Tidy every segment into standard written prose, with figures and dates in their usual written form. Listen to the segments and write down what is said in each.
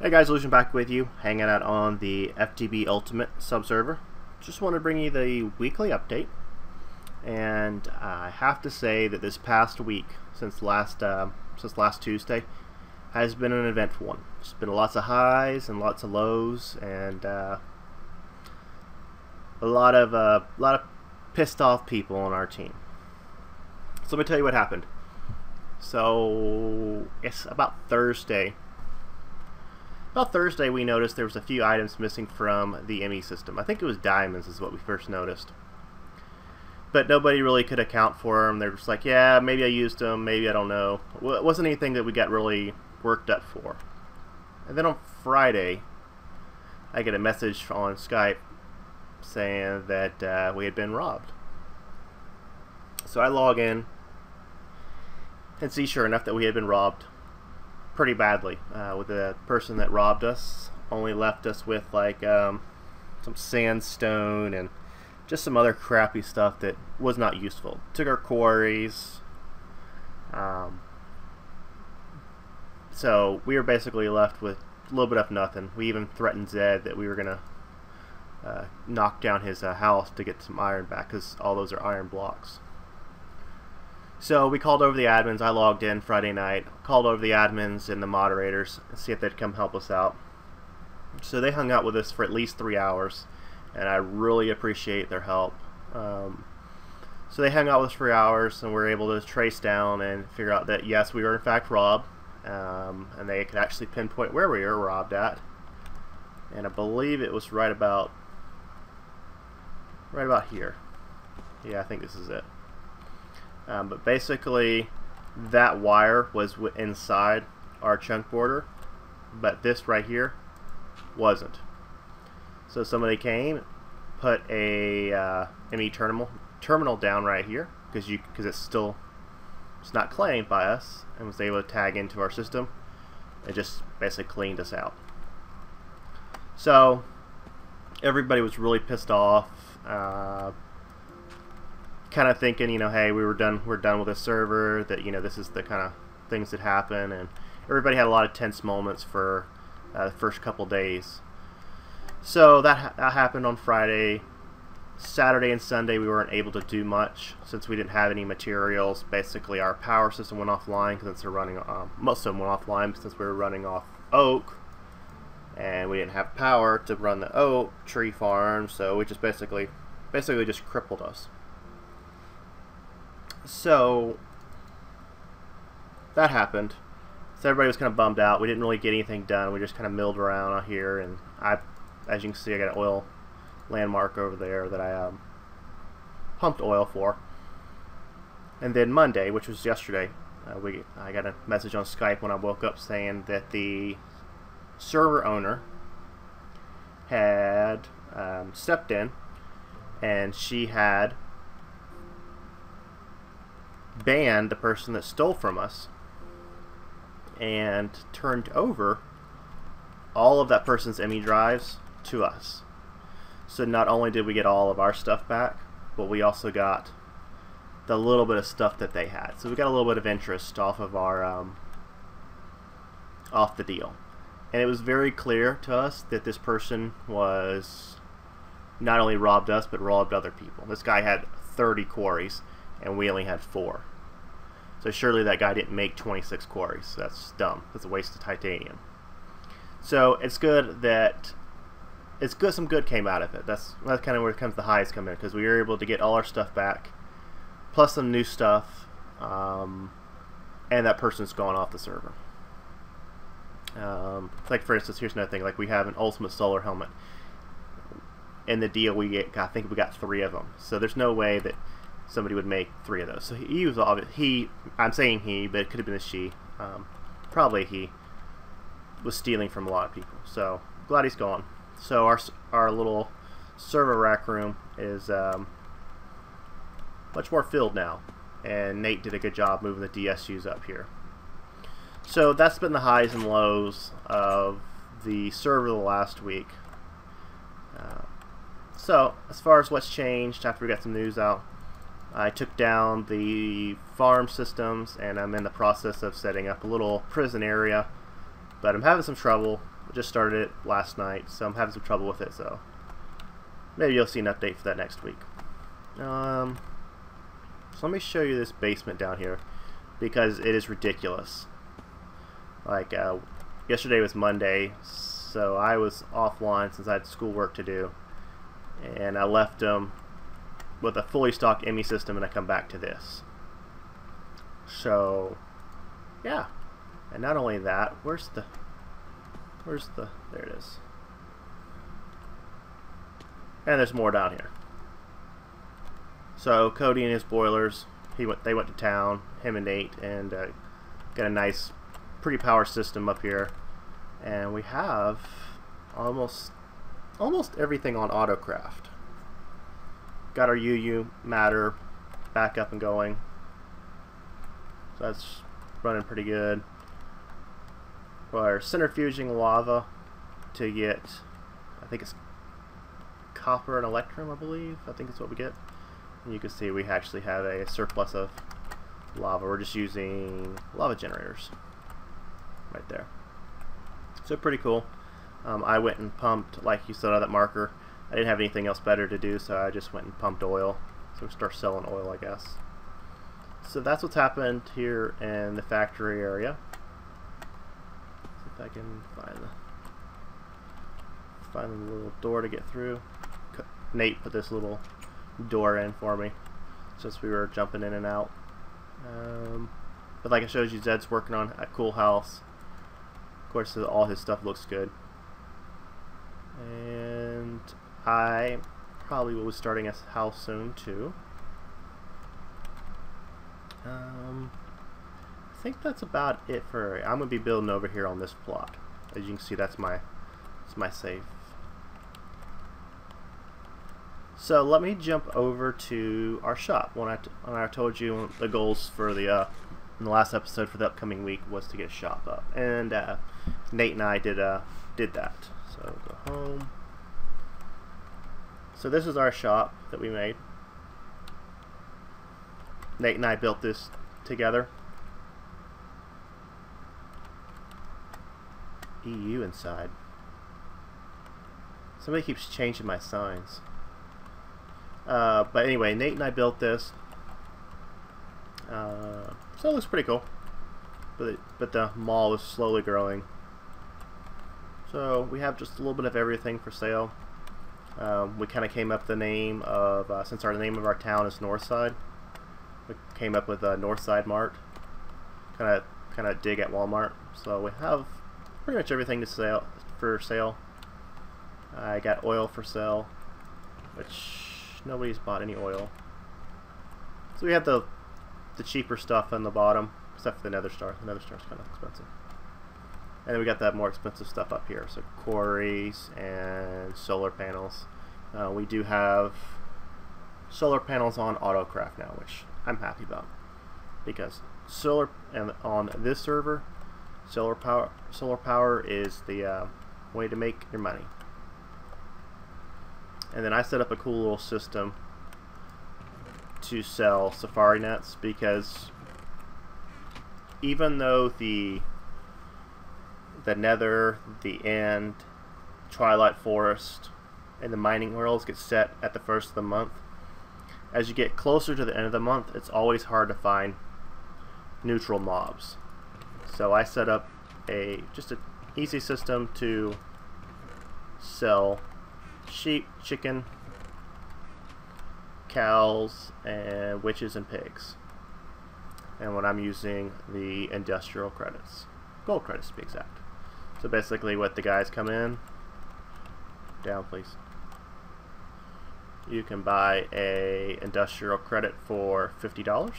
Hey guys, Illusion back with you, hanging out on the FTB Ultimate subserver. Just want to bring you the weekly update, and I have to say that this past week, since last Tuesday, has been an eventful one. There's been lots of highs and lots of lows, and a lot of pissed off people on our team. So let me tell you what happened. So it's about Thursday. About Thursday, we noticed there was a few items missing from the ME system. I think it was diamonds is what we first noticed. But nobody really could account for them. They're just like, yeah, maybe I used them, maybe I don't know. Well, it wasn't anything that we got really worked up for. And then on Friday, I get a message on Skype saying that we had been robbed. So I log in and see, sure enough, that we had been robbed pretty badly. With the person that robbed us only left us with like some sandstone and just some other crappy stuff that was not useful. Took our quarries, so we were basically left with a little bit of nothing. We even threatened Zed that we were gonna knock down his house to get some iron back, because all those are iron blocks. So we called over the admins. I logged in Friday night, called over the admins and the moderators and see if they'd come help us out. So they hung out with us for at least 3 hours, and I really appreciate their help. So they hung out with us for 3 hours, and we were able to trace down and figure out that yes, we were in fact robbed, and they could actually pinpoint where we were robbed at. And I believe it was right about here. Yeah, I think this is it. But basically, that wire was inside our chunk border, but this right here wasn't. So somebody came, put a ME terminal down right here, because it's not claimed by us, and was able to tag into our system. It just basically cleaned us out. So everybody was really pissed off. Kind of thinking, you know, hey, we're done with this server, that, you know, this is the kind of things that happen, and everybody had a lot of tense moments for the first couple days. So that happened on Friday. Saturday and Sunday we weren't able to do much since we didn't have any materials. Basically our power system went offline because most of them went offline since we were running off oak, and we didn't have power to run the oak tree farm, so it just basically just crippled us. So that happened. So everybody was kind of bummed out. We didn't really get anything done. We just kind of milled around out here, and as you can see, I got an oil landmark over there that I pumped oil for. And then Monday, which was yesterday, I got a message on Skype when I woke up saying that the server owner had stepped in, and she had banned the person that stole from us and turned over all of that person's ME drives to us. So not only did we get all of our stuff back, but we also got the little bit of stuff that they had. So we got a little bit of interest off of our off the deal. And it was very clear to us that this person was not only robbed us, but robbed other people. This guy had 30 quarries, and we only had 4. So surely that guy didn't make 26 quarries. That's dumb. That's a waste of titanium. So it's good that some good came out of it. That's kind of where the highs come in, because we were able to get all our stuff back, plus some new stuff, and that person's gone off the server. Like for instance, here's another thing. Like we have an ultimate solar helmet. In the deal I think we got 3 of them. So there's no way that somebody would make 3 of those. So I'm saying he, but it could have been a she. Probably he was stealing from a lot of people. So glad he's gone. So our little server rack room is much more filled now, and Nate did a good job moving the DSUs up here. So that's been the highs and lows of the server the last week. So as far as what's changed after we got some news out, I took down the farm systems, and I'm in the process of setting up a little prison area, but I'm having some trouble I just started it last night, so I'm having some trouble with it, so maybe you'll see an update for that next week. So let me show you this basement down here, because it is ridiculous. Like, yesterday was Monday, so I was offline since I had schoolwork to do, and I left them with a fully stocked ME system, and I come back to this. So, yeah. And not only that, where's the, there it is. And there's more down here. So Cody and his boilers, they went to town, him and Nate, and got a nice, pretty power system up here. And we have almost everything on autocraft. Got our UU matter back up and going. So that's running pretty good. We're centrifuging lava to get, I think it's copper and electrum, I believe. I think it's what we get. And you can see we actually have a surplus of lava. We're just using lava generators right there. So pretty cool. I went and pumped, like you saw that marker. I didn't have anything else better to do, so I just went and pumped oil. So we start selling oil, I guess. So that's what's happened here in the factory area. See if I can find the little door to get through. Nate put this little door in for me since we were jumping in and out. But like I showed you, Zed's working on a cool house. Of course, all his stuff looks good. And I probably will be starting a house soon too. I think that's about it for. I'm gonna be building over here on this plot. As you can see, that's my safe. So let me jump over to our shop. When I told you the goals for the in the last episode for the upcoming week was to get a shop up, and Nate and I did that. So go home. So this is our shop that we made. Nate and I built this together. EU inside. Somebody keeps changing my signs. But anyway, Nate and I built this. So it looks pretty cool. But the mall is slowly growing. So we have just a little bit of everything for sale. We kind of came up with the name of, since the name of our town is Northside, we came up with a Northside Mart. Kind of dig at Walmart. So we have pretty much everything for sale. I got oil for sale, which nobody's bought any oil. So we have the cheaper stuff on the bottom, except for the Nether Star. The Nether Star's kind of expensive. And then we got that more expensive stuff up here, so quarries and solar panels. We do have solar panels on Autocraft now, which I'm happy about, because solar, and on this server, solar power is the way to make your money. And then I set up a cool little system to sell safari nets, because even though the Nether, the End, Twilight Forest, and the mining worlds get set at the first of the month, as you get closer to the end of the month, it's always hard to find neutral mobs. So I set up just an easy system to sell sheep, chicken, cows, and witches and pigs. And when I'm using the industrial credits, gold credits to be exact. So basically what the guys come in, down please, you can buy a industrial credit for $50.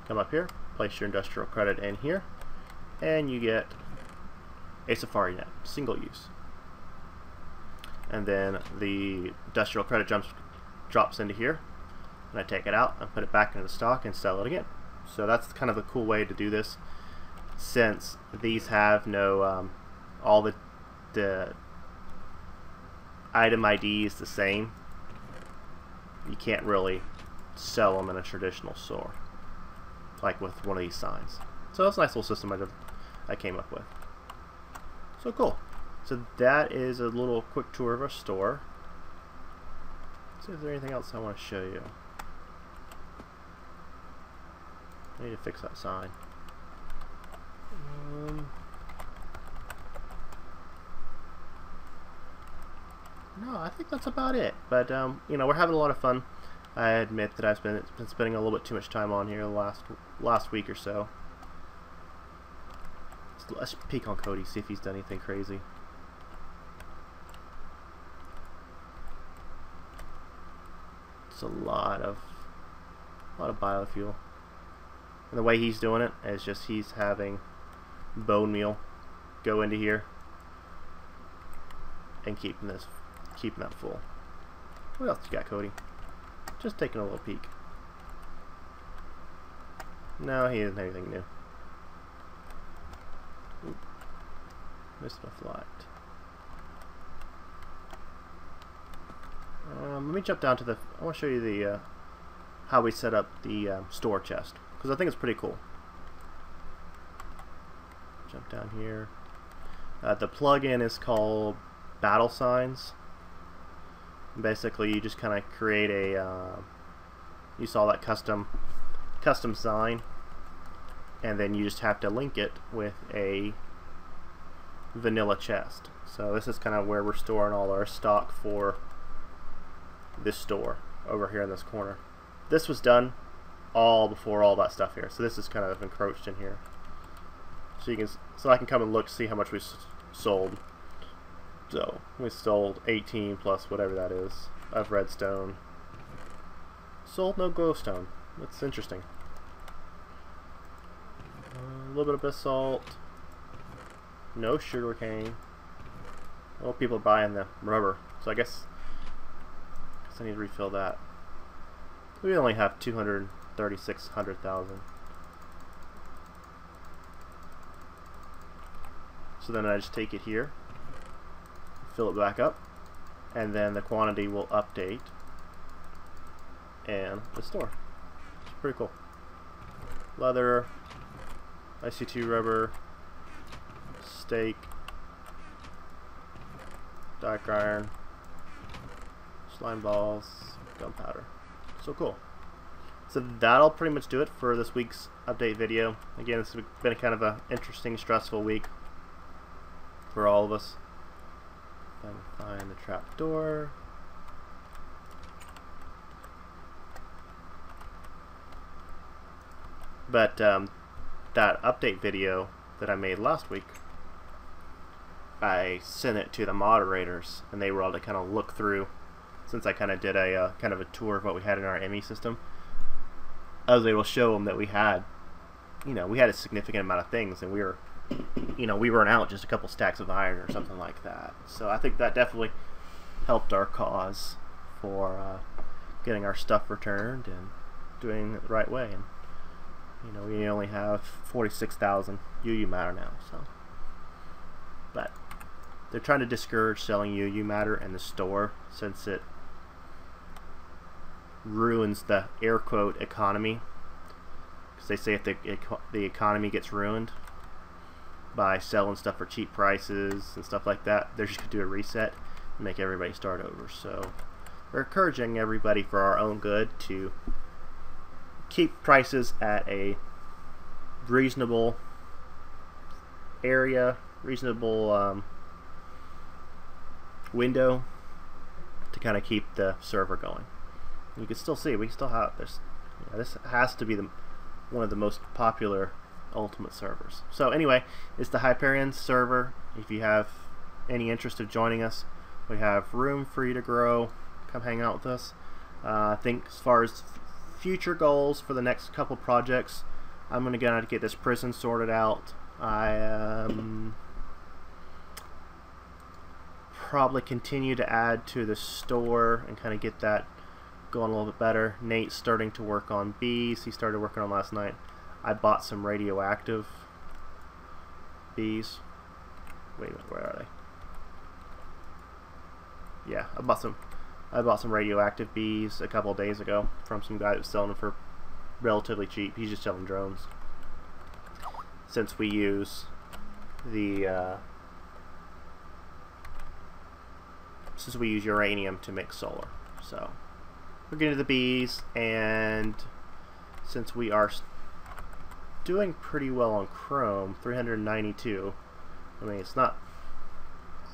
Come up here, place your industrial credit in here, and you get a safari net, single use. And then the industrial credit drops into here, and I take it out and put it back into the stock and sell it again. So that's kind of a cool way to do this, since these have no all the item ID is the same. You can't really sell them in a traditional store like with one of these signs. So that's a nice little system I came up with. So cool. So that is a little quick tour of our store. Let's see if there's anything else I want to show you. I need to fix that sign. No, I think that's about it. But you know, we're having a lot of fun. I admit that I've been spending a little bit too much time on here the last week or so. Let's peek on Cody, see if he's done anything crazy. It's a lot of biofuel. And the way he's doing it is just he's having bone meal go into here and keeping that full. What else you got, Cody? Just taking a little peek. No, he isn't anything new. Oop. Missed my flight. Let me jump down to the. I want to show you the how we set up the store chest, because I think it's pretty cool. Jump down here. The plugin is called Battle Signs. Basically, you just kind of create a. You saw that custom sign, and then you just have to link it with a vanilla chest. So this is kind of where we're storing all our stock for this store over here in this corner. This was done all before all that stuff here, so this is kind of encroached in here. So you can, so I can come and look, see how much we sold. So we sold 18 plus whatever that is of redstone. Sold no glowstone. That's interesting. A little bit of basalt. No sugarcane. Well, people are buying the rubber, so I guess I need to refill that. We only have 236,000. So then I just take it here, fill it back up, and then the quantity will update and the store. It's pretty cool. Leather, IC2 rubber, steak, dark iron, slime balls, gunpowder. So cool. So that'll pretty much do it for this week's update video. Again, it's been kind of an interesting, stressful week for all of us. If I can find the trap door. But that update video that I made last week, I sent it to the moderators, and they were able to kind of look through. Since I kind of did a kind of a tour of what we had in our ME system, I was able to show them that we had, you know, we had a significant amount of things, and we were, you know, we weren't out just a couple stacks of iron or something like that. So I think that definitely helped our cause for getting our stuff returned and doing it the right way. And you know, we only have 46,000 UU matter now. So, but they're trying to discourage selling UU matter in the store since it ruins the air quote economy, because they say if the economy gets ruined by selling stuff for cheap prices and stuff like that, they're just gonna do a reset and make everybody start over. So we're encouraging everybody, for our own good, to keep prices at a reasonable area, reasonable window, to kind of keep the server going. You can still see we still have this. Yeah, this has to be one of the most popular Ultimate servers. So anyway, it's the Hyperion server. If you have any interest of joining us, we have room for you to grow. Come hang out with us. I think as far as future goals for the next couple projects, I'm going to get this prison sorted out. I probably continue to add to the store and kind of get that going a little bit better. Nate's starting to work on bees. He started working on last night. I bought some radioactive bees. Wait a minute, where are they? Yeah, I bought some radioactive bees a couple of days ago from some guy that was selling them for relatively cheap. He's just selling drones. Since we use the since we use uranium to make solar. So we're getting to the bees, and since we are doing pretty well on chrome, 392. I mean, it's not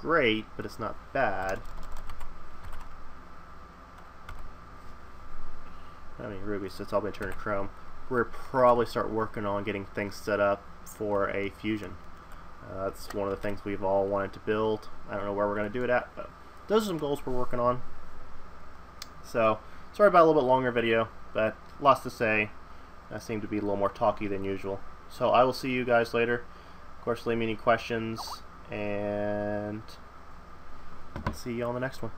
great, but it's not bad. I mean, ruby, so it's all been turned to chrome. We'll probably start working on getting things set up for a fusion. That's one of the things we've all wanted to build. I don't know where we're going to do it at, but those are some goals we're working on. So, sorry about a little bit longer video, but lots to say. I seem to be a little more talky than usual. So I will see you guys later. Of course, leave me any questions, and I'll see you on the next one.